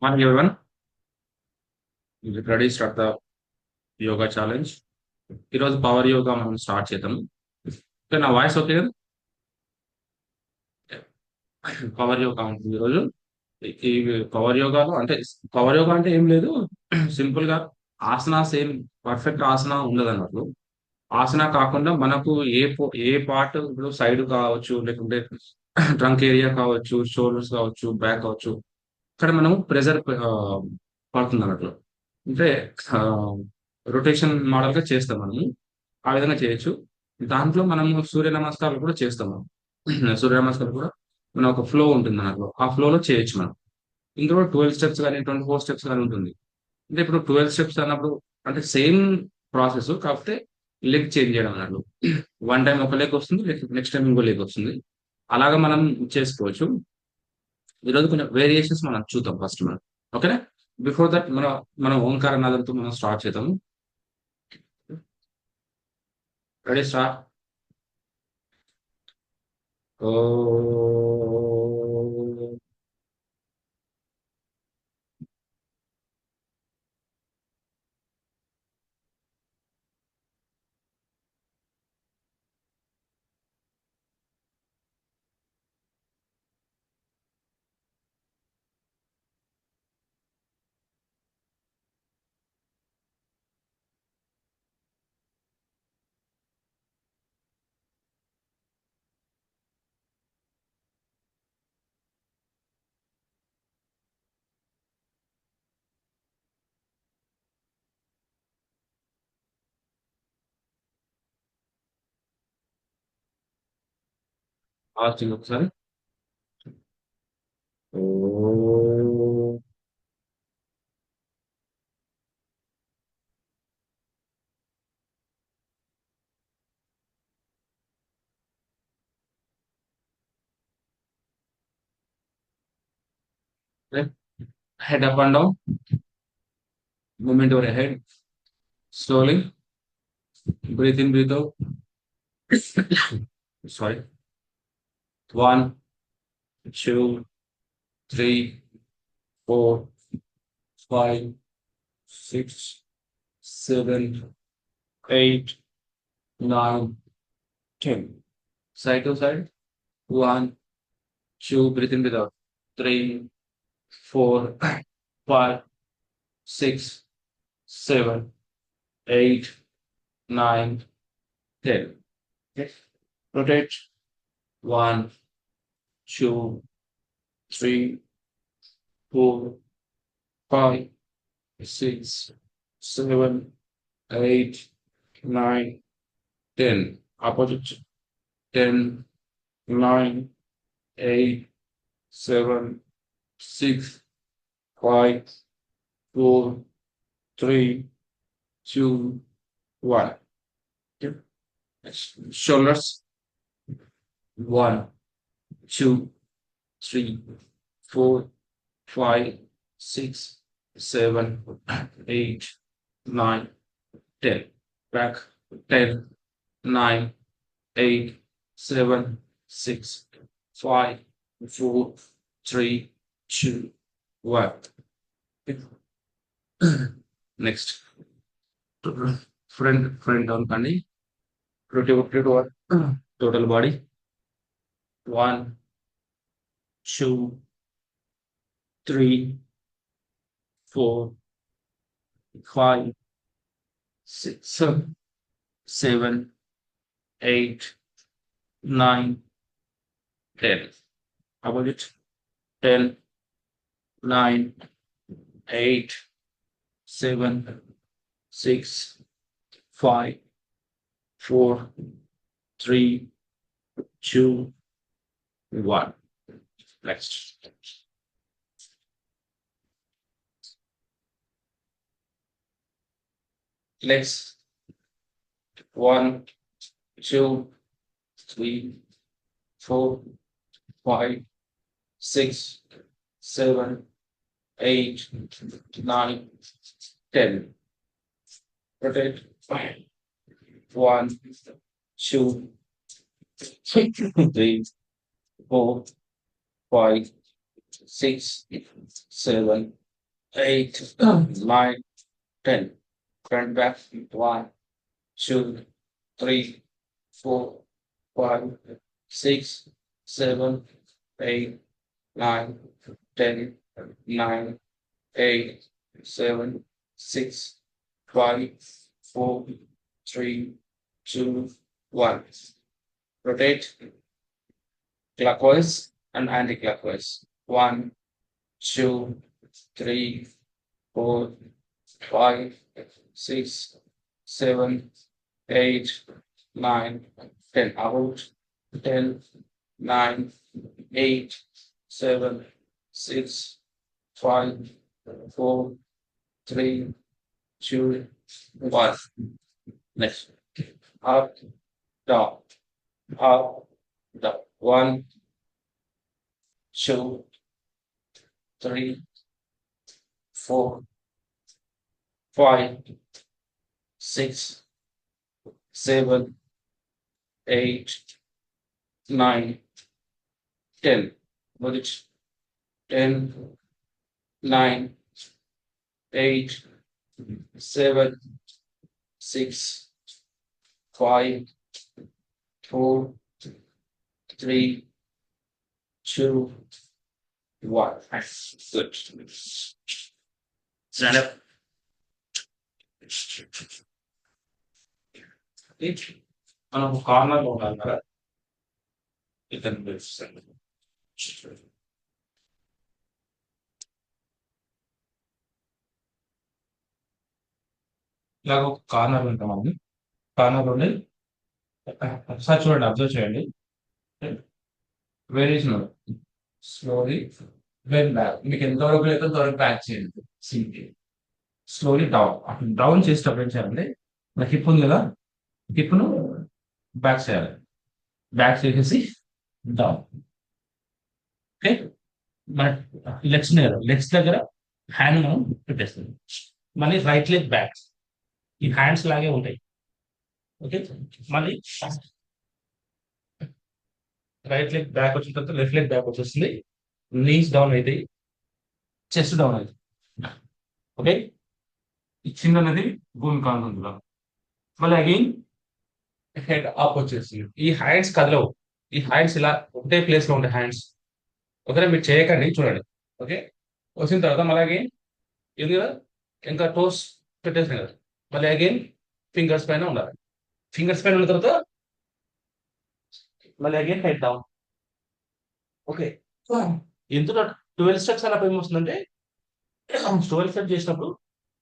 Morning, everyone. You ready to start the yoga challenge? ఈరోజు power yoga మనం start చేద్దాం. Okay, నా వాయిస్ ఓకే కదా? పవర్ యోగా ఉంటుంది ఈరోజు. ఈ పవర్ యోగాలో అంటే పవర్ యోగా అంటే ఏం లేదు. సింపుల్ గా ఆసనాస్ ఏం పర్ఫెక్ట్ ఆసన ఉండదు అన్నట్లు. ఆసన కాకుండా మనకు ఏ పార్ట్ ఇప్పుడు సైడ్ కావచ్చు, లేకుంటే ట్రంక్ ఏరియా కావచ్చు, షోల్డర్స్ కావచ్చు, బ్యాక్ కావచ్చు. ఇక్కడ మనం ప్రెజర్ పడుతుంది అన్నట్లు. అంటే రొటేషన్ మోడల్ గా చేస్తాం మనము. ఆ విధంగా చేయొచ్చు. దాంట్లో మనము సూర్య నమస్కారాలు కూడా చేస్తాము. సూర్య నమస్కారాలు కూడా మన ఒక ఫ్లో ఉంటుంది మనకు. ఆ ఫ్లోలో చేయొచ్చు మనం. ఇందులో 12 స్టెప్స్ గాని, 24 స్టెప్స్ గాని ఉంటుంది. అంటే ఇప్పుడు 12 స్టెప్స్ అన్నప్పుడు అంటే సేమ్ ప్రాసెస్ కాకపోతే లెగ్ చేంజ్ చేయడం అన్నట్లు. వన్ టైం ఒక లెగ్ వస్తుంది. నెక్స్ట్ టైం ఇంకో లెగ్ వస్తుంది. అలాగా మనం చేసుకోవచ్చు. ఈరోజు కొంచెం వేరియేషన్స్ మనం చూద్దాం ఫస్ట్ మనం. ఓకేనా? బిఫోర్ దట్ మనం ఓంకార నాదంతో మనం స్టార్ట్ చేద్దాం. Ready start. ఓ ఫాస్టింగ్ ఒకసారి. ఓ head up and down, movement over your head, slowly, breathe in, breathe out. Sorry. One, two, three, four, five, six, seven, eight, nine, 10. Side to side. One, two, breathe in, breathe out. Three, four, five, six, seven, eight, nine, 10. Okay. Rotate. One, two, three, four, five, six, seven, eight, nine, 10. Opposite. 10, 9, 8, 7, 6, 5, 4, 3, 2, 1. Okay. Next, shoulders. 1, 2, 3, 4, 5, 6, 7, 8, 9, 10. Back. 10, 9, 8, 7, 6, 5, 4, 3, 2, 1. Next. Front down kandi. Rotate over total body. 1, 2, 3, 4, 5, 6, 7, 8, 9, 10. Opposite. 10, 9, 8, 7, 6, 5, 4, 3, 2, 1. Next. Legs. 1, 2, 3, 4, 5, 6, 7, 8, 9, 10. Rotate. 1, 2, 3, 4, 5, 6, 7, 8, 9, 10. Front back. 1, 2, 3, 4, 5, 6, 7, 8, 9, 10, 9, 8, 7, 6, 5, 4, 3, 2, 1. Rotate clockwise and anti-clockwise. 1, 2, 3, 4, 5, 6, 7, 8, 9, 10. Out. 10, 9, 8, 7, 6, 5, 4, 3, 2, 1. Next. Up, down, up, down. 1, 2, 3, 4, 5, 6, 7, 8, 9, 10. What is 10, 9, 8, 7, 6, 5, 4, 3, 2, 1. Good. Stand up. మనం corner లో ఉండాలి కదా ఇతను పిలుస్తాను. ఇలాగ ఒక corner ఉంటామండి. Corner ఉండి ఒకసారి చూడండి, అబ్జర్వ్ చేయండి. Variation slowly when back. మీకు ఎంతవరకు అయితే త్వరగా బ్యాక్ చేయండి. Simple slowly down. డౌన్ చేసేటప్పుడు ఏం చేయాలండి, మన హిప్ ఉంది కదా, హిప్ను బ్యాక్ చేయాలి. బ్యాక్ చేసేసి డౌన్. ఓకే, మన లెగ్స్ దగ్గర హ్యాండ్ మనం పెట్టేస్తుంది. మళ్ళీ రైట్ లెగ్ బ్యాక్. ఈ హ్యాండ్స్ లాగే ఉంటాయి. ఓకే, మళ్ళీ రైట్ లెగ్ బ్యాక్ వచ్చిన తర్వాత లెఫ్ట్ లెగ్ బ్యాక్ వచ్చేస్తుంది. నీస్ డౌన్ అవుతాయి, చెస్ట్ డౌన్ అవుతుంది. ఓకే, ఈ చిన్నది భూమి కానుందిలో. మళ్ళీ అగైన్ హెడ్ అప్ వచ్చేస్తుంది. ఈ హ్యాండ్స్ కదలవు. ఈ హ్యాండ్స్ ఇలా ఒకటే ప్లేస్ లో ఉంటాయి హ్యాండ్స్. ఓకే, మీరు చేయకండి, చూడండి. ఓకే, వచ్చిన తర్వాత మళ్ళీ అగైన్ ఇది కదా, ఇంకా టోస్ పెట్టేసిన కదా, మళ్ళీ అగైన్ ఫింగర్స్ పైన ఉండాలి. ఫింగర్స్ పైన ఉన్న తర్వాత మళ్ళీ అగైన్ హెడ్ డౌన్. ఓకే, ఎందుకు 12 స్టెప్స్ అలా ఏమొస్తుందంటే 12 స్టెప్ చేసినప్పుడు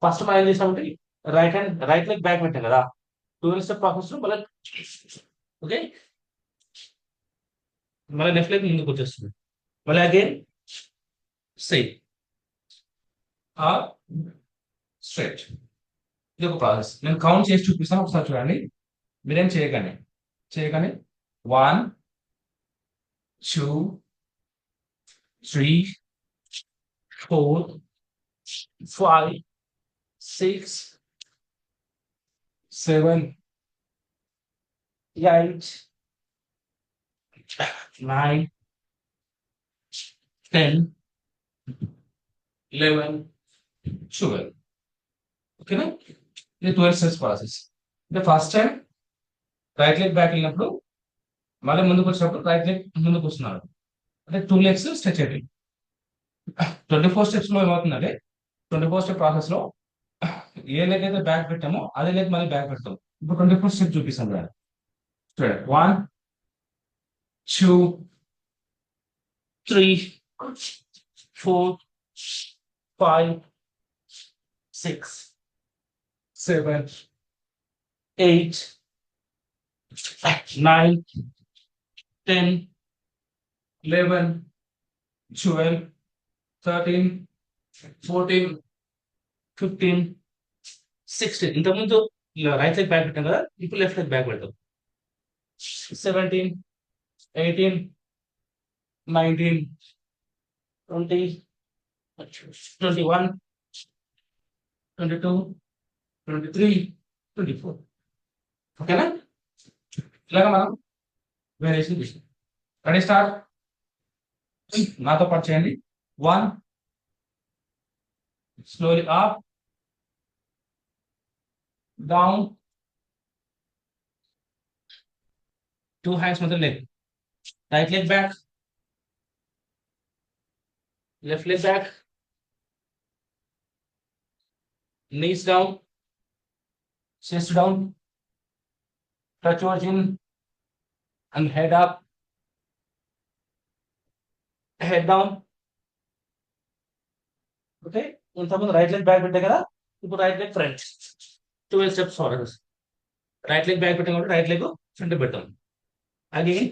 ఫస్ట్ మనం ఏం చేసినామంటే రైట్ లెగ్ బ్యాక్ పెట్టాం కదా, 12 స్టెప్ ప్రాసెస్ లో మళ్ళీ ఓకే, మళ్ళీ లెఫ్ట్ లెగ్ ముందుకు వచ్చేస్తుంది. మళ్ళీ అగైన్ సేమ్ స్ట్రైట్. ఇది ఒక ప్రాసెస్. నేను కౌంట్ చేసి చూపిస్తాను, ఒకసారి చూడండి. మీరేం చేయకండి. 1, 2, 3, 4, 5, 6, 7, 8, 9, 10, 11, 12. ఓకేనా, ఇది 12 స్టెప్స్ ప్రాసెస్. అంటే first time right leg back వెళ్ళినప్పుడు మళ్ళీ ముందుకు వచ్చినప్పుడు రైట్ లెగ్ ముందుకు వస్తున్నారు, అంటే 2 లెగ్స్ స్ట్రెచ్ అయిపోయి 24 స్టెప్స్ లో ఏమవుతుందంటే 24 స్టెప్ ప్రాసెస్ లో ఏ లెగ్ అయితే బ్యాక్ పెట్టామో అదే లెగ్ మళ్ళీ బ్యాక్ పెడతాం. ఇప్పుడు 24 స్టెప్ చూపిస్తాం చూడండి. 1, 2, 3, 4, 5, 6, 7, 8, 9, 10, 11, 12, 13, 14, 15, 16. ఇంతకుముందు రైట్ లెగ్ బ్యాక్ పెట్టాం కదా, ఇప్పుడు లెఫ్ట్ లెగ్ బ్యాక్ పెడతాం. 17, 18, 19, 20, 21, 22, 23, 24. ఓకేనా, ఇలాగా మనం వేరియేషన్ చేసాం. Ready, start. నాతో పాటు చేయండి. 1, Slowly up, down, two hands on the leg. Right leg back, left leg back, knees down, chest down, touch your chin and head up, head down. Okay, ఇంతకుముందు right leg back పెట్టే కదా, ఇప్పుడు right leg front. 12 steps forward. Right leg back పెట్టాం కాబట్టి right leg front పెట్టాం. Again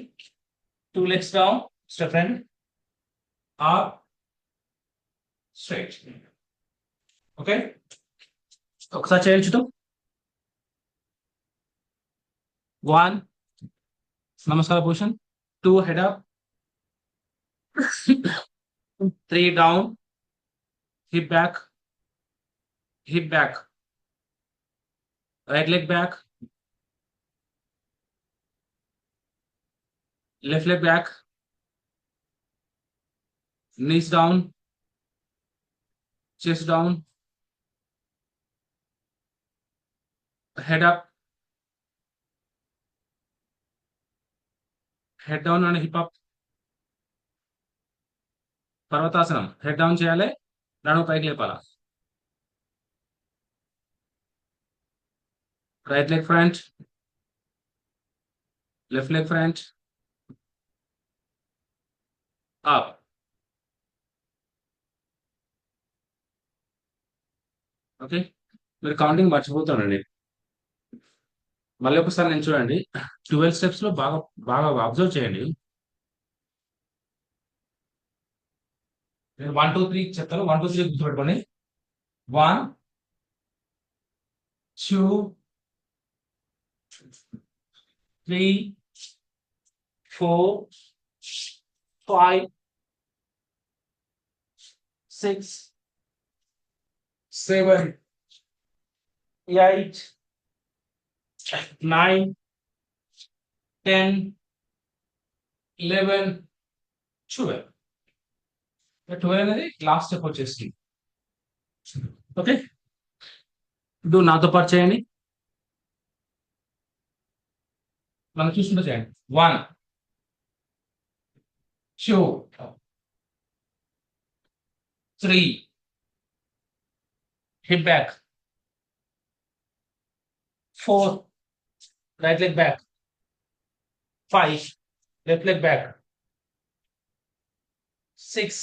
2 legs down, step front, up, straight. Okay, ఒకసారి చేయండి చూద్దాం. 1, నమస్కార position. 2, head up. 3, down, hip back, hip back, right leg back, left leg back, knees down, chest down, head up, head down and hip up. పర్వతాసనం, head down చేయాలి, నడుము పైకి లేపాలా. Right leg front, left leg front, up. Okay, మీరు counting మర్చిపోతానండి. మళ్ళీ ఒకసారి నేను చూడండి. 12 స్టెప్స్ లో బాగా బాగా అబ్జర్వ్ చేయండి. నేను 1 2 3 చెప్తాను, 1 2 3 గుర్తుపెట్టుకోండి. 1 2 3 4 5 6 7 8 9 10 11 12. 12 అనేది లాస్ట్ స్టెప్ వచ్చేసి. ఓకే, ఇప్పుడు నాతో పాటు చేయండి, మనం చూసుకుంటూ చేయండి. 1 2 3, hip back. 4, right leg back. 5, left leg back. 6,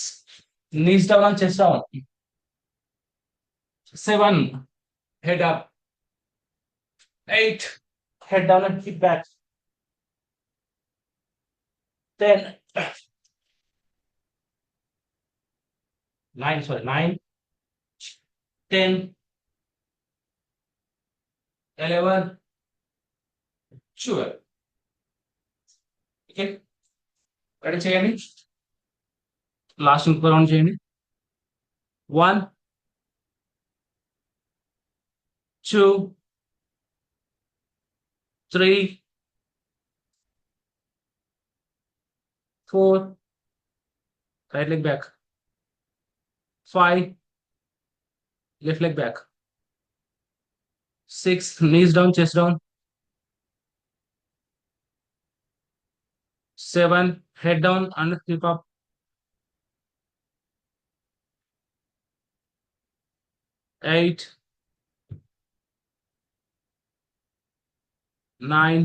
knees down and chest down. 7, head up. 8, head down and hip back. 10, 9, 10, 11, 12. Okay, ready చేయండి. లాస్ట్ ఇంకో రౌండ్ చేయండి. 1 2 3 4, right leg back. 5, left leg back. 6, knees down, chest down. 7, head down and hip up. 8, 9,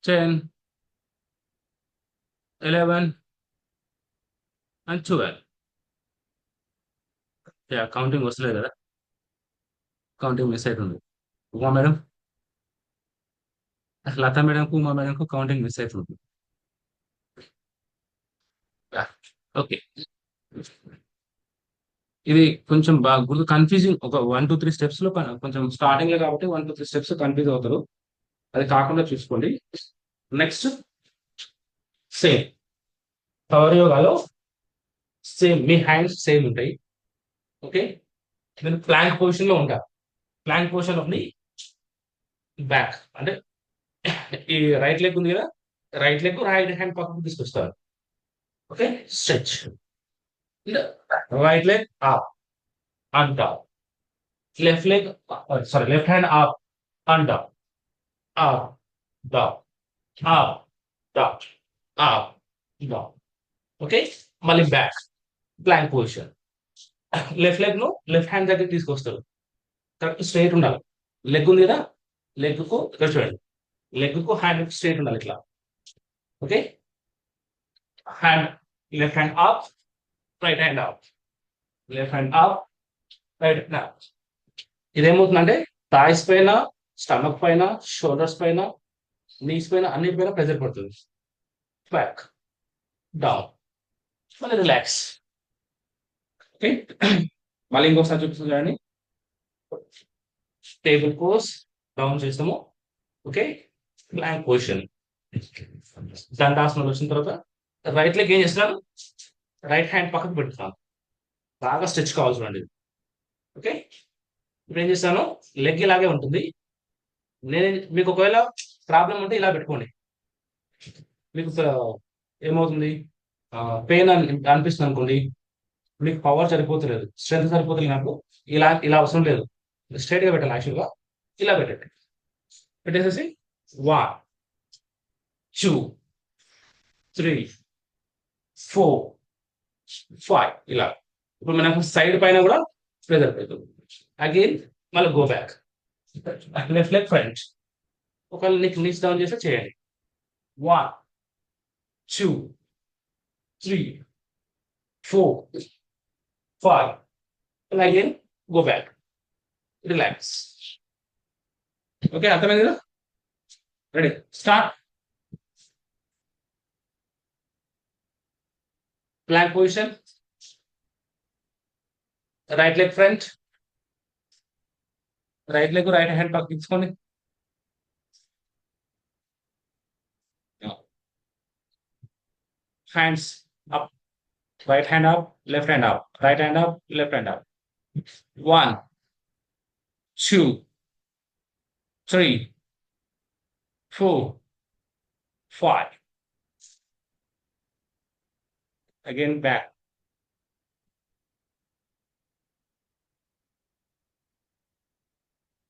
10, 11 and 12. Yeah, counting వస్తలేదు కదా, counting miss అవుతుంది. Uma madam, Lata మేడంకు, ఉమా మేడంకు counting miss అవుతుంది. Okay, ఇది కొంచెం బాగా గుర్తు, కన్ఫ్యూజింగ్. ఒక 1 2 3 స్టెప్స్ లో కొంచెం స్టార్టింగ్ లో కాబట్టి 1 2 3 స్టెప్స్ కన్ఫ్యూజ్ అవుతారు. అది కాకుండా చూసుకోండి. నెక్స్ట్ సేమ్ పవర్ యోగాలో సేమ్ మీ హ్యాండ్స్ సేమ్ ఉంటాయి. ఓకే, నేను ప్లాంక్ పొజిషన్ లో ఉంటా. Plank position of the back అంటే ఈ రైట్ లెగ్ ఉంది కదా, రైట్ లెగ్ రైట్ హ్యాండ్ పక్కకు తీసుకొస్తారు. Okay, stretch. Right leg up and down. Left leg, sorry, left hand up and down, up, down, up, down, up, down. Okay, మళ్ళీ back plank position. Left leg ను left hand దగ్గర తీసుకొస్తారు. Correct straight ఉండాలి. Leg ఉంది కదా, leg కు ఇక్కడ చూడండి, లెగ్ కు హ్యాండ్ స్ట్రైట్ ఉండాలి ఇట్లా. Okay, hand left hand up, right hand up, left hand up, right hand up. ఇదేమవుతుందంటే థాయిస్ పైన, స్టమక్ పైన, షోల్డర్స్ పైన, నీస్ పైన, అన్నిటిపైన ప్రెజర్ పడుతుంది. బ్యాక్, డౌన్, మళ్ళీ రిలాక్స్. ఓకే, మళ్ళీ ఇంకొకసారి చూపిస్తుంది చూడండి. టేబుల్ పోజ్ డౌన్ చేస్తాము. Okay, plank position. దండాసనం వచ్చిన తర్వాత రైట్ లెగ్ ఏం చేస్తున్నాను, రైట్ హ్యాండ్ పక్కకు పెడుతున్నాను. బాగా స్ట్రెచ్ కావాలి చూడండి. ఓకే, ఇప్పుడు ఏం చేస్తాను, లెగ్ ఇలాగే ఉంటుంది. నేను మీకు ఒకవేళ ప్రాబ్లం ఉంటే ఇలా పెట్టుకోండి. మీకు ఏమవుతుంది, పెయిన్ అనిపిస్తుంది అనుకోండి, మీకు పవర్ సరిపోతలేదు, స్ట్రెంత్ సరిపోతలేదు, నాకు ఇలా ఇలా అవసరం లేదు, స్ట్రైట్ గా పెట్టాలి. యాక్చువల్గా ఇలా పెట్టండి. పెట్టేసేసి 1 2 3 4 5 ఇలా. ఇప్పుడు మనకు సైడ్ పైన కూడా ప్రెజర్ పెడుతుంది. అగైన్ మళ్ళీ go back, left leg front. ఒకవేళ నీకు నీస్ డౌన్ చేస్తే చేయండి. 1 2 3 4 5 and again go back, relax. Okay, అర్థమైంది కదా? Ready, start. Plank position, right leg front, right leg right hand పక్క తీసుకోండి. Hands up, right hand up, left hand up, right hand up, left hand up. 1 2 3 4 5. Again back.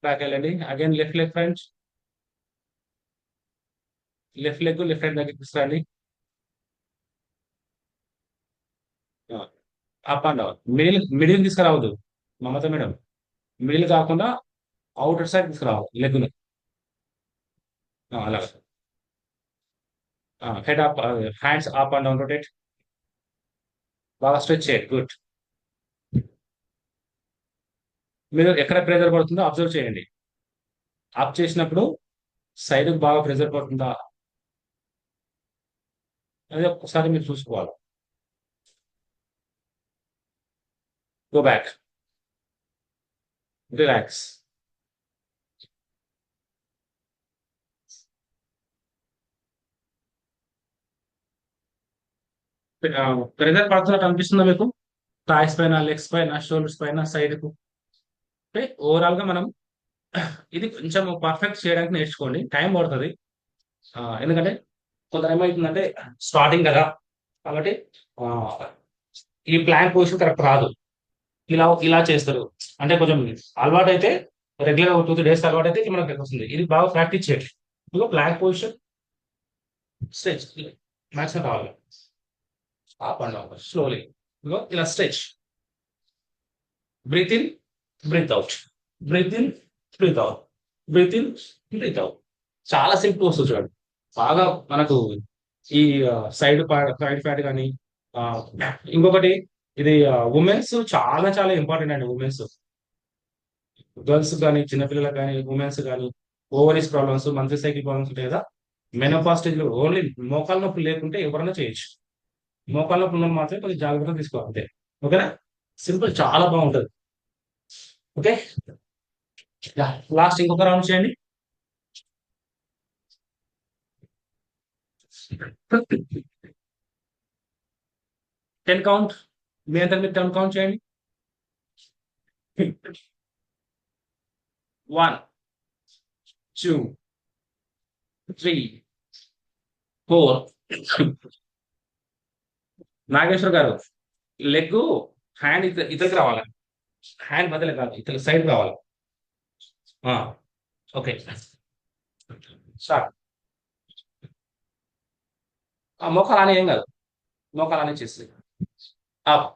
Back వెళ్ళండి. Again left leg front. Left leg left hand దగ్గరికి తీసుకురండి. Up and down. Middle తీసుకురావద్దు Mamata madam. Middle కాకుండా outer side తీసుకురావాలి లెగ్ని. అలాగా. Head up, hands up and down rotate. బాగా stretch చేయండి. గుడ్. మీరు ఎక్కడ ప్రెజర్ పడుతుందో అబ్జర్వ్ చేయండి. అప్ చేసినప్పుడు సైడ్ బాగా ప్రెజర్ పడుతుందా అది ఒకసారి మీరు చూసుకోవాలి. Go back. Relax. ప్రెజర్ పడుతున్నట్టు అనిపిస్తుందా మీకు? థాయిస్ పైన, లెగ్స్ పైన, షోల్డర్స్ పైన, సైడ్ కు. అంటే ఓవరాల్ గా మనం ఇది కొంచెం పర్ఫెక్ట్ చేయడానికి నేర్చుకోండి. టైం పడుతుంది. ఎందుకంటే కొందరు ఏమవుతుందంటే స్టార్టింగ్ కదా, కాబట్టి ఈ ప్లాన్ పొజిషన్ కరెక్ట్ రాదు. ఇలా ఇలా చేస్తారు. అంటే కొంచెం అలవాటు అయితే, రెగ్యులర్ 2-3 డేస్ అలవాటు అయితే మనకు వస్తుంది. ఇది బాగా ప్రాక్టీస్ చేయండి. ఇదిగో ప్లాంక్ పొజిషన్, స్ట్రెచ్ మ్యాక్సిమం కావాలి. Up and down slowly. ఇదిగో ఇలా stretch. Breath in, breath out, breath in, breath out, breath in, breath out. చాలా సింపుల్ వస్తుంది చూడండి. బాగా మనకు ఈ సైడ్ ఫ్యాట్ కానీ, ఇంకొకటి ఇది ఉమెన్స్ చాలా చాలా ఇంపార్టెంట్ అండి. ఉమెన్స్, గర్ల్స్ కానీ, చిన్నపిల్లలకు కానీ, ఉమెన్స్ కానీ, ovaries problems, monthly cycle problems ఉంటాయి కదా, మెనోపాజ్ స్టేజ్ లో ఓన్లీ మోకాళ్ళ నొప్పి లేకుంటే ఎవరైనా చేయొచ్చు. మోకాళ్ళ నొప్పి ఉన్నప్పుడు మాత్రమే కొంచెం జాగ్రత్తగా తీసుకోవాలి అంతే. ఓకేనా? సింపుల్, చాలా బాగుంటుంది. ఓకే, లాస్ట్ ఇంకొక రౌండ్ చేయండి. టెన్ కౌంట్, మీ అంతా మీరు 10 కౌంట్ చేయండి. 1 2 3 4. నాగేశ్వర్ గారు లెగ్ హ్యాండ్ ఇతరికి రావాలి. హ్యాండ్ మధ్యలో కాదు, ఇతర సైడ్ రావాలి. Okay, start. మోకాలు అని ఏం కాదు, మోకాలు అని చేస్తుంది. అప్,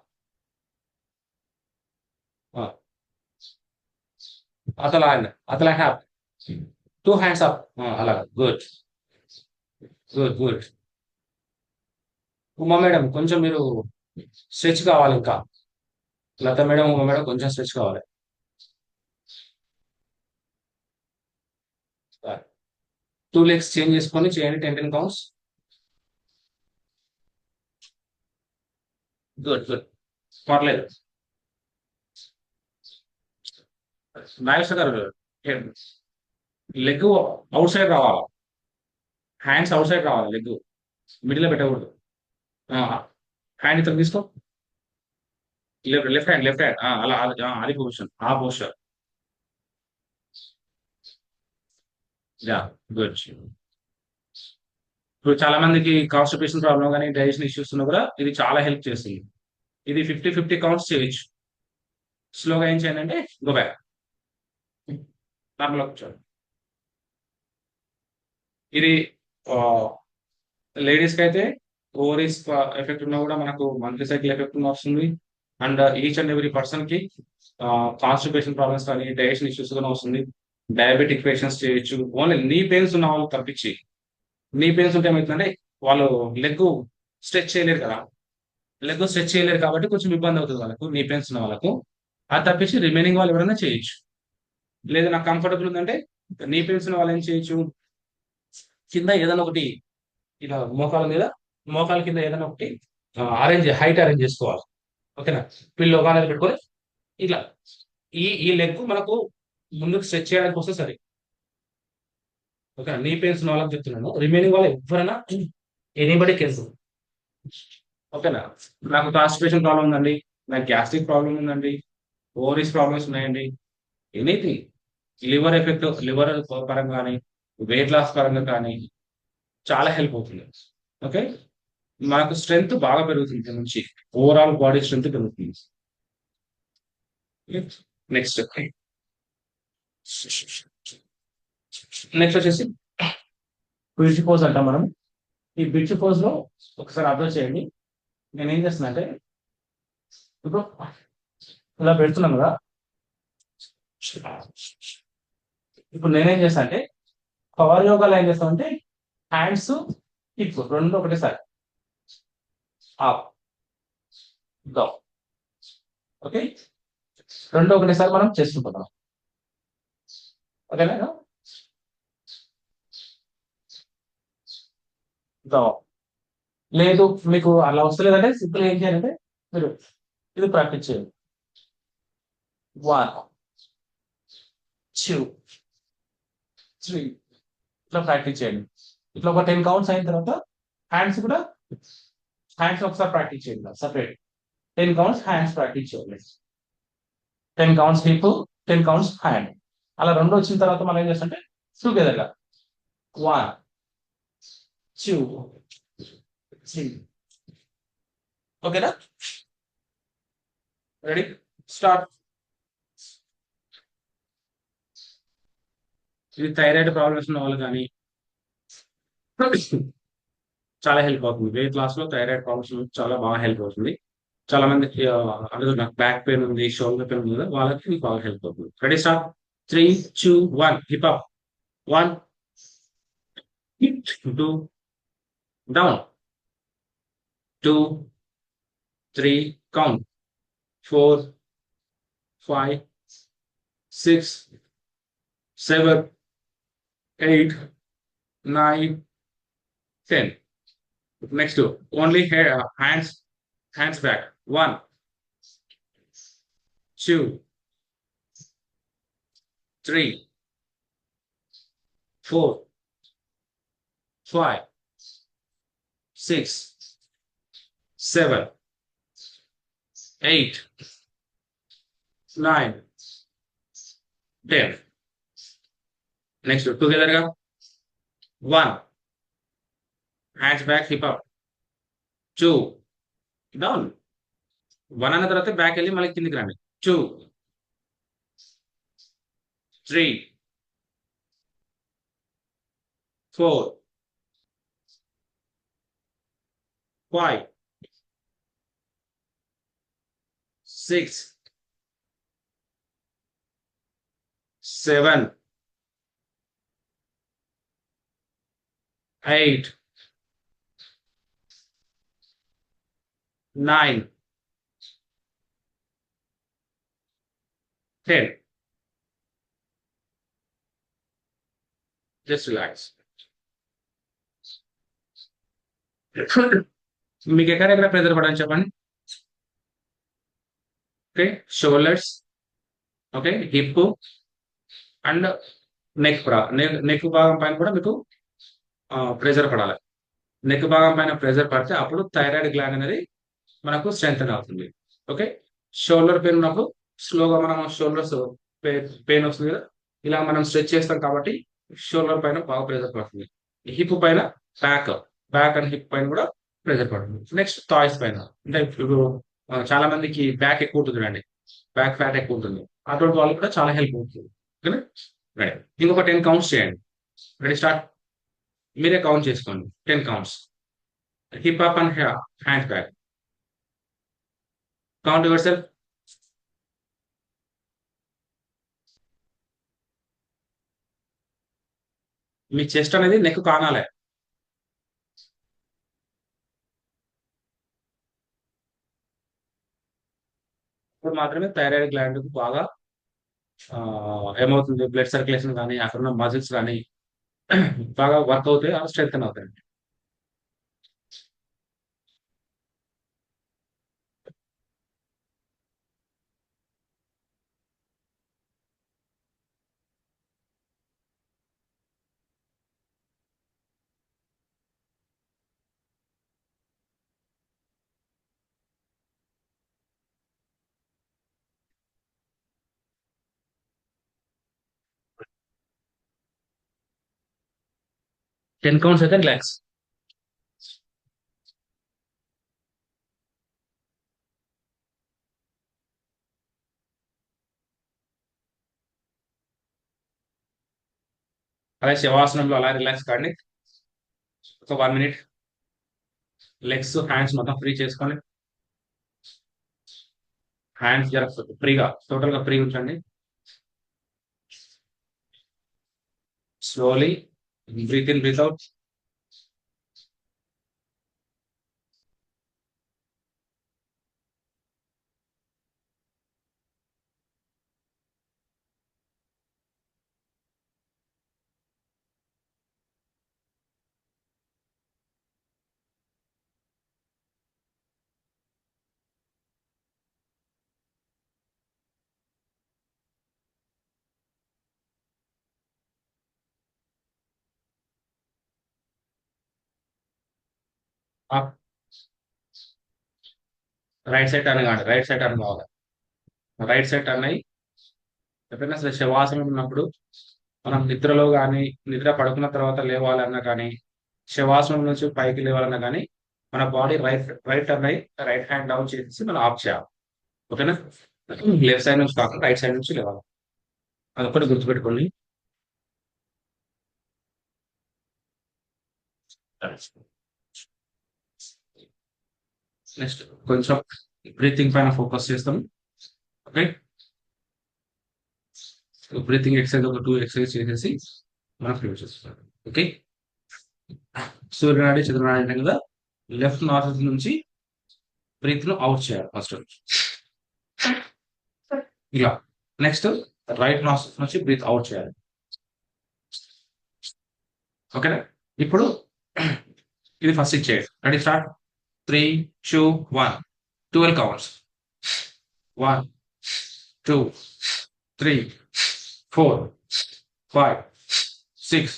అతల హ్యాండ్, అతల హ్యాప్, టూ హ్యాండ్స్ అప్, అలాగా. Good, good, good. Uma madam కొంచెం మీరు స్ట్రెచ్ కావాలి ఇంకా. లత మేడం, ఉమా మేడం కొంచెం స్ట్రెచ్ కావాలి. టూ లెగ్స్ చేంజ్ చేసుకొని చేయండి, 10 10 కౌంట్స్. గుడ్, గుడ్, పర్లేదు. నాగేశ్వర గారు, లెగ్ అవుట్ సైడ్ రావాలి, హ్యాండ్స్ అవుట్ సైడ్ రావాలి, లెగ్ మిడిల్ లో పెట్టకూడదు. హ్యాండ్ ఇతను తీసుకో, లెఫ్ట్ హ్యాండ్, లెఫ్ట్ హ్యాండ్, అలా అది పొజిషన్, ఆ పోస్టర్. Yeah, good. ఇప్పుడు చాలా మందికి కాన్స్టిపేషన్ ప్రాబ్లం కానీ డైజెషన్ ఇష్యూస్ ఉన్నా కూడా ఇది చాలా హెల్ప్ చేస్తుంది. ఇది 50 50 కౌంట్స్ చేయొచ్చు. స్లోగా ఏం చేయండి అంటే, గో బ్యాక్, నార్మల్గా కూర్చోండి. ఇది లేడీస్ కి అయితే ఓవరీస్ ఎఫెక్ట్ ఉన్నా కూడా మనకు మంత్లీ సైకిల్ ఎఫెక్ట్ వస్తుంది. And each and every person కి కాన్స్టిపేషన్ ప్రాబ్లమ్స్ కానీ డైజెషన్ ఇష్యూస్ కానీ వస్తుంది. డయాబెటిక్ పేషెంట్స్ చేయొచ్చు. ఓన్లీ నీ పెయిన్స్ ఉన్న వాళ్ళు తప్పించి, నీ పెయిన్స్ ఉంటే ఏమవుతుందంటే వాళ్ళు లెగ్ స్ట్రెచ్ చేయలేరు కదా, లెగ్ స్ట్రెచ్ చేయలేరు కాబట్టి కొంచెం ఇబ్బంది అవుతుంది వాళ్ళకు, నీ పెయిన్స్ ఉన్న వాళ్ళకు. అది తప్పించి రిమైనింగ్ వాళ్ళు ఎవరైనా చేయొచ్చు. లేదు నాకు కంఫర్టబుల్ ఉందంటే నీ పెయిన్స్ ఉన్న వాళ్ళు ఏం చేయొచ్చు, కింద ఏదైనా ఒకటి ఇలా మోకాల మీద, మోకాల కింద ఏదైనా ఒకటి హైట్ అరేంజ్ చేసుకోవాలి. ఓకేనా, పిల్లో అనేది పెట్టుకొని ఇట్లా ఈ ఈ లెగ్ మనకు ముందుకు స్ట్రెచ్ చేయడానికి వస్తే సరే. ఓకేనా, నీ పెయిన్స్ ఉన్న వాళ్ళకి చెప్తున్నాను, రిమైనింగ్ వాళ్ళు ఎవరైనా ఎనీబడి కెన్స్. ఓకేనా, నాకు కాన్స్టిపేషన్ ప్రాబ్లం ఉందండి, నాకు గ్యాస్ట్రిక్ ప్రాబ్లం ఉందండి, ఓవరీస్ ప్రాబ్లమ్స్ ఉన్నాయండి, ఎనీథింగ్, లివర్ ఎఫెక్ట్, లివర్ పరంగా కానీ వెయిట్ లాస్ పరంగా కానీ చాలా హెల్ప్ అవుతుంది. ఓకే, మనకు స్ట్రెంగ్త్ బాగా పెరుగుతుంది దీని నుంచి, ఓవరాల్ బాడీ స్ట్రెంగ్త్ పెరుగుతుంది. నెక్స్ట్, నెక్స్ట్ వచ్చేసి బ్రిడ్జ్ పోజ్ అంటాం మనం. ఈ బ్రిడ్జ్ పోజ్ లో ఒకసారి అబ్జర్వ్ చేయండి. నేను ఏం చేస్తున్నా అంటే, ఇప్పుడు ఇలా పెడుతున్నాం కదా, ఇప్పుడు నేనేం చేస్తాను అంటే, పవర్ యోగాలో ఏం చేస్తామంటే హ్యాండ్స్ హిప్ రెండు ఒకటేసారి అప్ డౌన్. ఓకే, రెండు ఒకటేసారి మనం చేసుకుంటున్నాం. ఓకేనా, డౌన్. లేదు మీకు అలా వస్తలేదంటే సింపుల్ ఏం చేయాలంటే మీరు ఇది ప్రాక్టీస్ చేయండి. 1 2 3 ఇట్లా ప్రాక్టీస్ చేయండి. ఇట్లా ఒక 10 కౌంట్స్ అయిన తర్వాత హ్యాండ్స్ కూడా, హ్యాండ్స్ ఒకసారి ప్రాక్టీస్ చేయండి సపరేట్. 10 కౌంట్స్ హ్యాండ్స్ ప్రాక్టీస్ చేయండి. 10 కౌంట్స్ హిప్, 10 కౌంట్స్ హ్యాండ్. అలా రెండు వచ్చిన తర్వాత మనం ఏం చేస్తామంటే టుగెదర్ గా 1 2 3. ఓకేనా, రెడీ, స్టార్ట్. ఇది థైరాయిడ్ ప్రాబ్లమ్స్ ఉన్న వాళ్ళు కానీ చాలా హెల్ప్ అవుతుంది. వెయిట్ లాస్ లో థైరాయిడ్ ప్రాబ్లమ్స్ చాలా బాగా హెల్ప్ అవుతుంది. చాలా మందికి అంటే నాకు బ్యాక్ పెయిన్ ఉంది, షోల్డర్ పెయిన్ ఉంది, వాళ్ళకి ఇది బాగా హెల్ప్ అవుతుంది. Ready, start. 3 2 1, hip up. 1 2 down, 2 3 count, 4 5 6 7 8 9 10. Next, only hands back. 1 2 3 4 5 6 7 8 9 10. Next, together. 1, hands back, hip up. 2, down. One అన్న తర్వాత బ్యాక్ వెళ్ళి మళ్ళీ కిందికి రండి. 2, 3, 4, 5, 6, 7, 8, 9, 10. Just relax. మీకు ఎక్కడెక్కడ ప్రెజర్ పడని చెప్పండి. Okay, shoulders, okay, hip and neck భాగం పైన కూడా మీకు ప్రెజర్ పడాలి. నెక్ భాగం పైన ప్రెజర్ పడితే అప్పుడు థైరాయిడ్ గ్లాండ్ అనేది మనకు స్ట్రెంగ్ అవుతుంది. ఓకే, షోల్డర్ పెయిన్ ఉన్నప్పుడు స్లోగా మనం షోల్డర్స్ పెయిన్ వస్తుంది కదా, ఇలా మనం స్ట్రెచ్ చేస్తాం కాబట్టి షోల్డర్ పైన బాగా ప్రెజర్ పడుతుంది. హిప్ పైన బ్యాక్ అండ్ హిప్ పైన కూడా ప్రెజర్ పడుతుంది. నెక్స్ట్ థాయిస్ పైన, అంటే ఇప్పుడు చాలా మందికి బ్యాక్ ఎక్కువ ఉంటుంది చూడండి, బ్యాక్ ఫ్యాట్ ఎక్కువ ఉంటుంది, అటువంటి వాళ్ళకి కూడా చాలా హెల్ప్ అవుతుంది. ఓకేనా, రైట్. ఇంకొక 10 కౌంట్స్ చేయండి. Ready, start. మీరే కౌంట్ చేసుకోండి. 10 counts. Hip up and hand back. Count your self. Me chest అనేది నెక్ కానాలి. ఇప్పుడు మాత్రమే థైరాయిడ్ గ్లాండ్ బాగా ఏమవుతుంది, బ్లడ్ సర్క్యులేషన్ కానీ అక్కడ ఉన్న మజిల్స్ కానీ బాగా వర్క్ అవుతాయి, అవి స్ట్రెంగ్ అవుతాయి. 10 కౌంట్స్ అయితే రిలాక్స్. అలాగే శవాసనంలో అలా రిలాక్స్ కాండి. ఒక 1 మినిట్ లెగ్స్ హ్యాండ్స్ మొత్తం ఫ్రీ చేసుకోండి. హ్యాండ్స్ జర ఫ్రీగా, టోటల్ గా ఫ్రీ ఉంచండి. Slowly breath in, breath out. Right side turn కావాలి, రైట్ సైడ్ టర్న్ కావాలి. రైట్ సైడ్ టర్న్ అయ్యి ఎప్పుడైనా సరే శవాసనం ఉన్నప్పుడు మనం నిద్రలో కానీ, నిద్ర పడుకున్న తర్వాత లేవాలన్నా కానీ, శవాసనం నుంచి పైకి లేవాలన్నా కానీ మన బాడీ రైట్ టర్న్ అయ్యి రైట్ హ్యాండ్ డౌన్ చేసి మనం ఆఫ్ చేయాలి. ఓకేనా, లెఫ్ట్ సైడ్ నుంచి కాకుండా రైట్ సైడ్ నుంచి లేవాలి. అదొక్కటి గుర్తుపెట్టుకోండి. నెక్స్ట్ కొంచెం బ్రీతింగ్ పైన ఫోకస్ చేస్తాం. ఓకే, బ్రీతింగ్ ఎక్సర్సైజ్ ఒక 2 ఎక్సర్సైజ్ చేసేసి మనం ఫినిష్ చేస్తాం. ఓకే, సూర్యనాడి చంద్రనాడి అంటే కదా, లెఫ్ట్ నార్త్ నుంచి బ్రీత్ ను అవుట్ చేయాలి ఫస్ట్ ఇలా. నెక్స్ట్ రైట్ నార్త్ నుంచి బ్రీత్ అవుట్ చేయాలి. ఓకేనా, ఇప్పుడు ఇది ఫస్ట్ ఇచ్చేయండి. Ready, start. 3, 2, 1. 12 counts. 1, 2, 3, 4, 5, 6,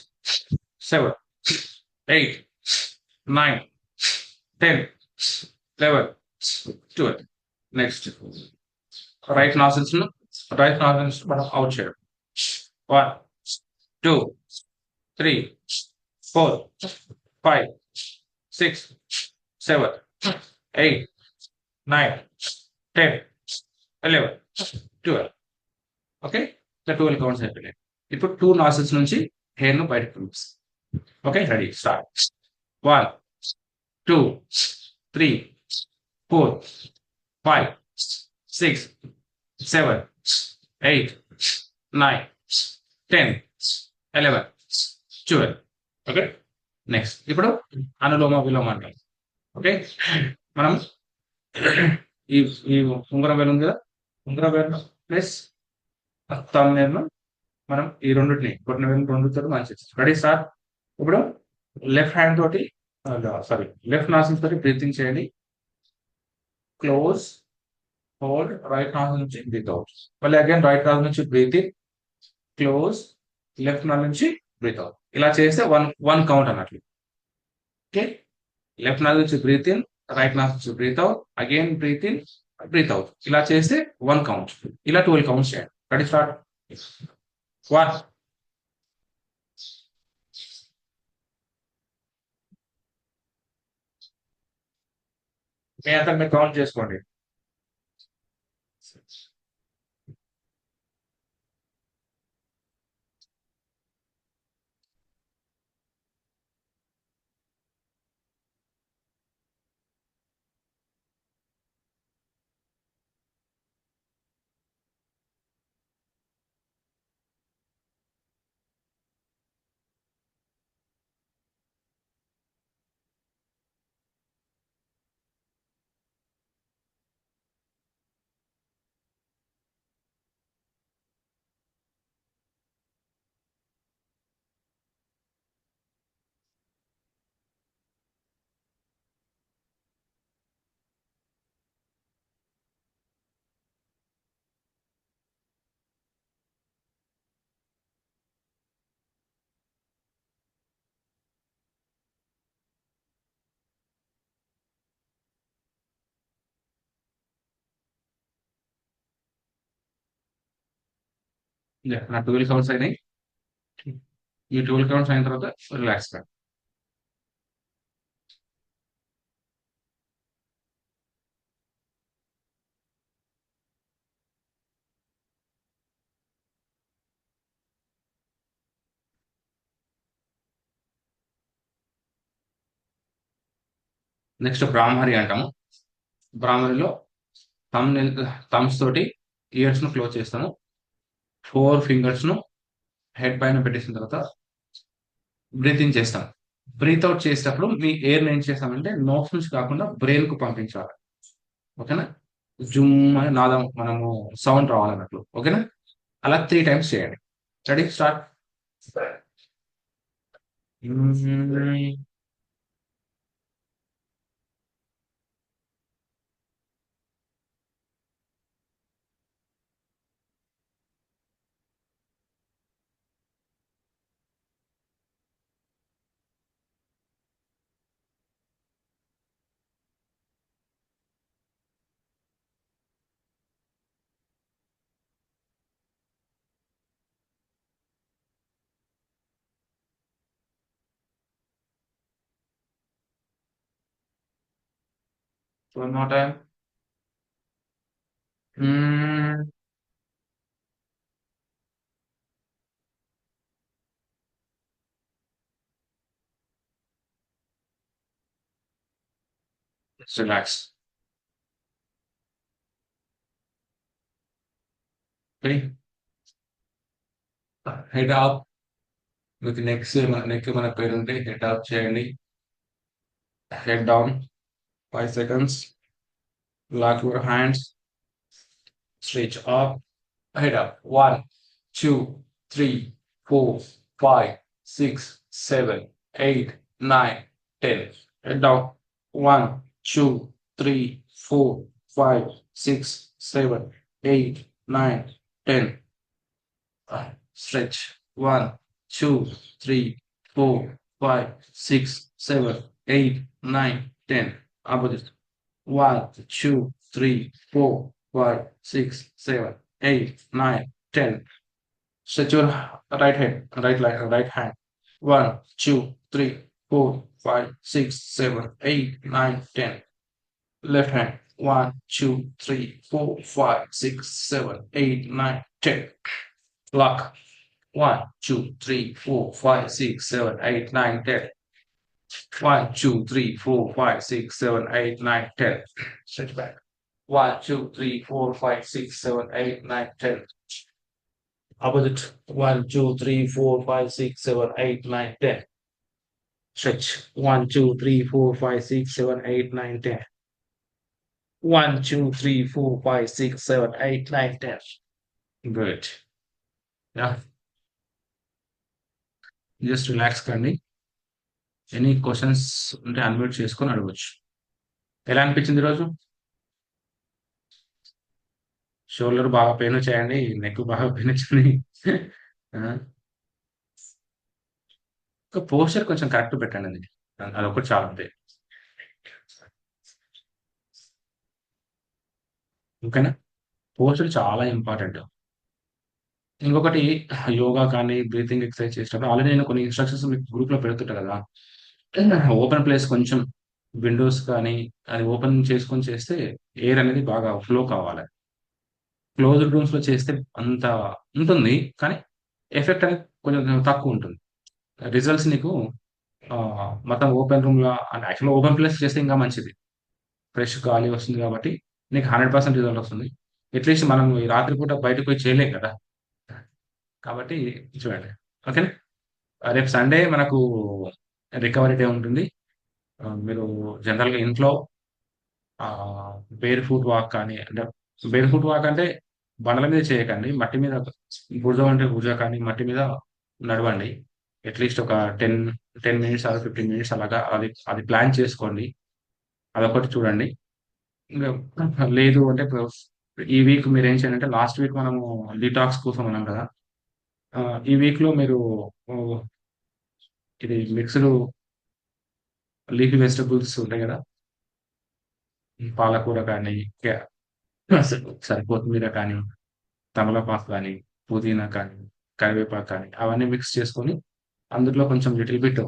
7, 8, 9, 10, 11, 12. Next right nostrils మనం అవుట్ చేయడం. 1, 2, 3, 4, 5, 6, 7, 8, 9, 10, 11, 12. ఓకే. ఇట్లా 12 కౌంట్స్ అయిపోయినాయి. ఇప్పుడు 2 నాసిల్స్ నుంచి హెయిర్ ను బయటకు పంపిస్తాం. Okay, ready start. 1, 2, 3, 4, 5, 6, 7, 8, 9, 10, 11, 12. Okay. Next ఇప్పుడు అనులోమ విలోమ అంటాం. ఓకే. మనం ఈ ఈ ఉంగరం వేలు ఉంది కదా, ఉంగరం వేలు ప్లస్ థంబ్ నేల్ మనం ఈ రెండిటిని కొట్టిన వేలు రెండుతో మంచి రెడీ స్టార్ట్. ఇప్పుడు లెఫ్ట్ హ్యాండ్ తోటి సారీ లెఫ్ట్ నాసిల్ తోటి బ్రీతింగ్ చేయండి. క్లోజ్, హోల్డ్, రైట్ నాసిల్ నుంచి బ్రీత్ అవుట్. మళ్ళీ అగైన్ రైట్ నాసిల్ నుంచి breath in, close, left nasal నుంచి బ్రీత్ అవుట్. ఇలా చేస్తే వన్ వన్ కౌంట్ అన్నట్లు. ఓకే. లెఫ్ట్ నాసిల్ నుంచి బ్రీత్ ఇన్, రైట్ నాసిల్ నుంచి breath out, again breath in, breath out. ఇలా చేస్తే వన్ కౌంట్. ఇలా 12 కౌంట్స్ చేయండి. Ready start. 1, మీ అంతా మీరు కౌంట్ చేసుకోండి. నా 12 కౌంట్స్ అయినాయి. ఈ 12 కౌంట్స్ అయిన తర్వాత రిలాక్స్ గా. నెక్స్ట్ బ్రాహ్మరి అంటాము. బ్రాహ్మరిలో థమ్స్ తోటి ఇయర్స్ ను క్లోజ్ చేస్తాము. 4 ఫింగర్స్ ను హెడ్ పైన పెట్టేసిన తర్వాత బ్రీతింగ్ చేస్తాం. బ్రీత్ అవుట్ చేసేటప్పుడు మీ ఎయిర్ ఏం చేస్తామంటే నోస్ నుంచి కాకుండా బ్రెయిన్ కు పంపించాలి. ఓకేనా. జుమ్ అని నాదం మనము సౌండ్ రావాలన్నట్లు. ఓకేనా. అలా 3 టైమ్స్ చేయండి. Ready start. One more time. Just relax. Okay. Head up. మీకు నెక్ మన పేరు ఉంటే హెడ్ అప్ చేయండి. Head down. 5 seconds. Lock your hands. Stretch up. Head up. 1, 2, 3, 4, 5, 6, 7, 8, 9, 10. Head down. 1, 2, 3, 4, 5, 6, 7, 8, 9, 10. Stretch. 1, 2, 3, 4, 5, 6, 7, 8, 9, 10. Opposite. 1, 2, 3, 4, 5, 6, 7, 8, 9, 10. Stretch your right hand. 1, 2, 3, 4, 5, 6, 7, 8, 9, 10. Left hand. 1, 2, 3, 4, 5, 6, 7, 8, 9, 10. Lock. 1, 2, 3, 4, 5, 6, 7, 8, 9, 10. 1, 2, 3, 4, 5, 6, 7, 8, 9, 10. Stretch back. 1, 2, 3, 4, 5, 6, 7, 8, 9, 10. Opposite. 1, 2, 3, 4, 5, 6, 7, 8, 9, 10. Stretch. 1, 2, 3, 4, 5, 6, 7, 8, 9, 10. 1, 2, 3, 4, 5, 6, 7, 8, 9, 10. Good. Yeah. Just relax కండి. Any questions ఉంటే unmute చేసుకొని అడగొచ్చు. ఎలా అనిపించింది ఈరోజు? Shoulder బాగా pain వచ్చాయండి, neck బాగా పెయిన్ వచ్చింది. పోస్చర్ కొంచెం కరెక్ట్ పెట్టండి, అది అదొకటి చాలా అంతే. ఓకేనా? పోస్చర్ చాలా ఇంపార్టెంట్. ఇంకొకటి, యోగా కానీ బ్రీతింగ్ ఎక్సర్సైజ్ చేసేటప్పుడు ఆల్రెడీ నేను కొన్ని ఇన్స్ట్రక్షన్స్ మీకు గ్రూప్ లో పెడుతుంటా కదా. ఓపెన్ ప్లేస్ కొంచెం, విండోస్ కానీ అది ఓపెన్ చేసుకొని చేస్తే ఎయిర్ అనేది బాగా ఫ్లో కావాలి. క్లోజ్డ్ రూమ్స్ లో చేస్తే అంత ఉంటుంది, కానీ ఎఫెక్ట్ అనేది కొంచెం తక్కువ ఉంటుంది. రిజల్ట్స్ నీకు మొత్తం ఓపెన్ రూమ్ లో అంటే యాక్చువల్గా ఓపెన్ ప్లేస్ చేస్తే ఇంకా మంచిది. ఫ్రెష్ గాలి వస్తుంది కాబట్టి నీకు 100% రిజల్ట్ వస్తుంది. అట్లీస్ట్ మనం ఈ రాత్రిపూట బయటకు పోయి చేయలేం కదా. కాబట్టి చూడండి. ఓకేనా? రేపు సండే మనకు రికవరీ డే ఉంటుంది. మీరు జనరల్గా ఇంట్లో బేర్ ఫుట్ వాక్ కానీ, అంటే బేర్ ఫుట్ వాక్ అంటే బండల మీద చేయకండి, మట్టి మీద, బురద అంటే బురద కానీ మట్టి మీద నడవండి. అట్లీస్ట్ ఒక 10 10 మినిట్స్ ఆర్ 15 మినిట్స్ అలాగా అది అది ప్లాన్ చేసుకోండి. అదొకటి చూడండి. ఇంకా లేదు అంటే ఇప్పుడు ఈ వీక్ మీరు ఏం చేయాలంటే, లాస్ట్ వీక్ మనము డీటాక్స్ కోసం అన్నాం కదా. ఈ వీక్ లో మీరు ఆ, ఇది మిక్స్డ్ లీఫీ వెజిటబుల్స్ ఉంటాయి కదా. పాలకూర కానీ, సరే కొత్తిమీర కానీ, తమలపాకు కానీ, పుదీనా కానీ, కరివేపాకు కానీ అవన్నీ మిక్స్ చేసుకొని అందులో కొంచెం లిటిల్ బిట్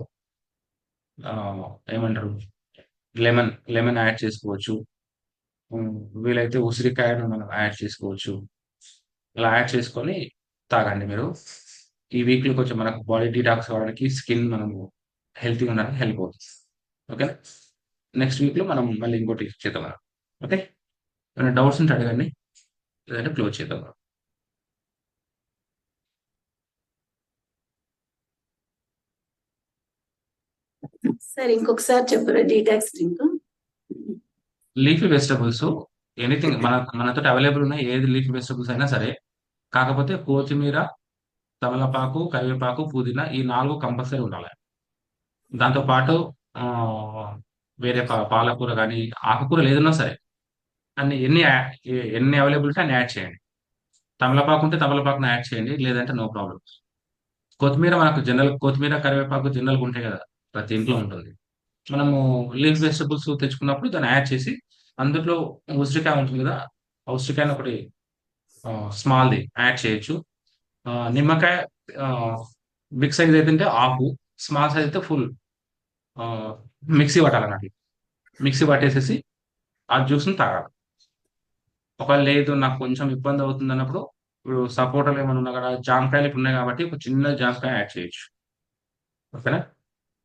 ఏమంటారు, లెమన్ లెమన్ యాడ్ చేసుకోవచ్చు. ఉమ్, వీలైతే ఉసిరికాయను మనం యాడ్ చేసుకోవచ్చు. ఇలా యాడ్ చేసుకొని తాగండి మీరు. ఈ వీక్లో కొంచెం మనకు బాడీ డీటాక్స్ అవ్వడానికి, స్కిన్ మనము హెల్తీగా ఉండడానికి హెల్ప్ అవుతుంది. ఓకే. నెక్స్ట్ వీక్లో మనం మళ్ళీ ఇంకోటి చేద్దాం మనం. ఓకే. ఏమైనా డౌట్స్ ఉంటే అడగండి, లేదంటే క్లోజ్ చేద్దాం మనం. సార్ ఇంకొకసారి చెప్పరా detox drink? Leafy vegetables, anything మనతో అవైలబుల్ ఉన్న ఏది లీఫీ వెజిటబుల్స్ అయినా సరే, కాకపోతే కొత్తిమీర, తమలపాకు, కరివేపాకు, పుదీనా ఈ 4 కంపల్సరీ ఉండాలి. దాంతో పాటు ఆ, వేరే పాలకూర కానీ, ఆకుకూరలు ఏదైనా సరే అన్ని ఎన్ని అవైలబుల్ ఉంటే అన్ని యాడ్ చేయండి. తమలపాకు ఉంటే తమలపాకును యాడ్ చేయండి, లేదంటే నో ప్రాబ్లం. కొత్తిమీర మనకు జనరల్, కొత్తిమీర కరివేపాకు జనరల్గా ఉంటాయి కదా, ప్రతి ఇంట్లో ఉంటుంది. మనము లీఫ్ వెజిటబుల్స్ తెచ్చుకున్నప్పుడు దాన్ని యాడ్ చేసి, అందులో ఉసిరికాయ ఉంటుంది కదా, ఆ ఉసిరికాయని ఒకటి స్మాల్ది యాడ్ చేయొచ్చు. నిమ్మకాయ బిగ్ సైజ్ అయితే హాఫ్, స్మాల్ సైజ్ అయితే ఫుల్. మిక్సీ పట్టాలన్నట్టు, మిక్సీ పట్టేసేసి ఆ జ్యూస్ని తాగాలి. ఒకవేళ లేదు నాకు కొంచెం ఇబ్బంది అవుతుంది అన్నప్పుడు, ఇప్పుడు సపోటాలు ఏమైనా ఉన్నా కదా, జామకాయలు ఇప్పుడు ఉన్నాయి కాబట్టి ఒక చిన్న జామకాయ యాడ్ చేయొచ్చు. ఓకేనా?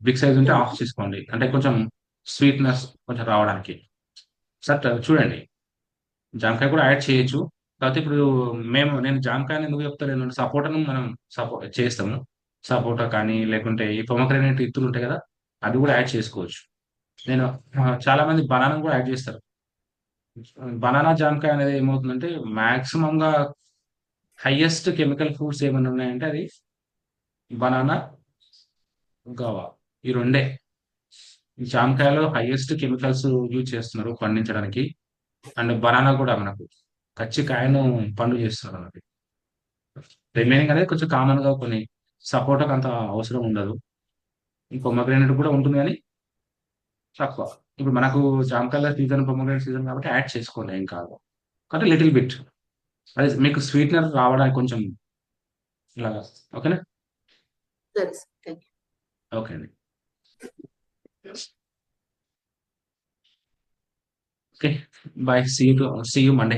బిగ్ సైజ్ ఉంటే ఆఫ్ చేసుకోండి, అంటే కొంచెం స్వీట్నెస్ కొంచెం రావడానికి. సార్ చూడండి, జామకాయ కూడా యాడ్ చేయొచ్చు. కాకపోతే ఇప్పుడు నేను జామకాయని ఎందుకు చెప్తాను, సపోటాను మనం చేస్తాము. సపోటా కానీ, లేకుంటే ఈ పొమగ్రానేట్ ఇత్తులు ఉంటాయి కదా, అది కూడా యాడ్ చేసుకోవచ్చు. నేను చాలా మంది బనానా కూడా యాడ్ చేస్తారు. బనానా జామకాయ అనేది ఏమవుతుందంటే, మాక్సిమం గా హైయెస్ట్ కెమికల్ ఫ్రూట్స్ ఏమైనా ఉన్నాయంటే అది బనానా, గవా, ఈ రెండే. ఈ జామకాయలో హైయెస్ట్ కెమికల్స్ యూజ్ చేస్తున్నారు పండించడానికి. అండ్ బనానా కూడా మనకు కచ్చికాయను పండు చేస్తున్నారు అన్నది. రిమైనింగ్ అనేది కొంచెం కామన్ గా కొన్ని, సపోటాకు అంత అవసరం ఉండదు. ఈ పొమగ్రానేట్ కూడా ఉంటుంది కానీ తక్కువ. ఇప్పుడు మనకు జామకాయల సీజన్, పొమగ్రానేట్ సీజన్ కాబట్టి యాడ్ చేసుకోండి, ఏం కాదు. కాబట్టి లిటిల్ బిట్, అదే మీకు స్వీట్నర్ రావడానికి కొంచెం ఇలాగా. ఓకేనా? సరే సార్, థ్యాంక్ యూ. ఓకే అండి. Okay. Bye. See you Monday.